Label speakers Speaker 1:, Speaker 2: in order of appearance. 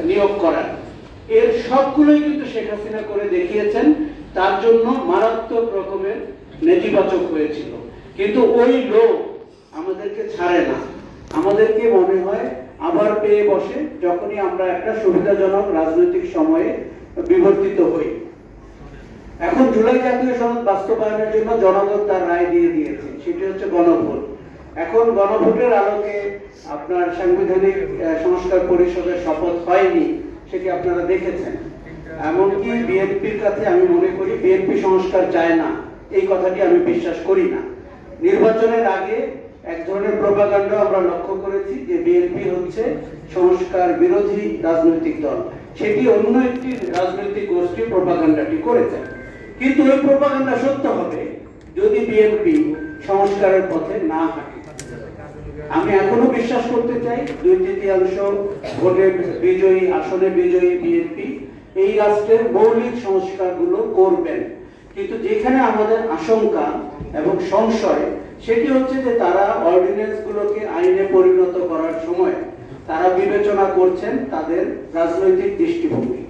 Speaker 1: নিয়োগ করার, এর সবগুলোই কিন্তু শেখ হাসিনা করে দেখিয়েছেন। তার জন্য মারাত্মক রকমের নেতিবাচক হয়েছিল, কিন্তু ওই লোক আমাদেরকে ছাড়ে না। আমাদেরকে মনে হয় আবার পেয়ে বসে যখনই আমরা একটা সুবিধাজনক রাজনৈতিক সময়ে বিবর্তিত হই। এখন জুলাই জাতীয় সনদ বাস্তবায়নের জন্য জনগণ তার রায় দিয়ে দিয়েছে, সেটি হচ্ছে গণভোট। এখন গণভোটের আলোকে আপনার সাংবিধানিক সংস্কার পরিষদের শপথ হয়নি, সেটি আপনারা দেখেছেন। এমনকি বিএনপির কাছে আমি মনে করি বিএনপি সংস্কার চায় না, এই কথাটি আমি বিশ্বাস করি না। নির্বাচনের আগে এক ধরনের প্রোপাগান্ডা আমরা লক্ষ্য করেছি যে বিএনপি হচ্ছে সংস্কার বিরোধী রাজনৈতিক দল, সেটি অন্য একটি রাজনৈতিক গোষ্ঠী প্রোপাগান্ডাটি করেছে। কিন্তু ওই প্রোপাগান্ডা সত্য হবে যদি বিএনপি সংস্কারের পথে না হাঁটে। আমি এখনো বিশ্বাস করতে চাই 2/3 ভোটে বিজয়ী, আসনে বিজয়ী বিএনপি এই রাষ্ট্রের মৌলিক সংস্কারগুলো করবেন। কিন্তু যেখানে আমাদের আশঙ্কা এবং সংশয় সেটি হচ্ছে যে তারা অর্ডিন্যান্স গুলোকে আইনে পরিণত করার সময় তারা বিবেচনা করছেন তাদের রাজনৈতিক দৃষ্টিভঙ্গি।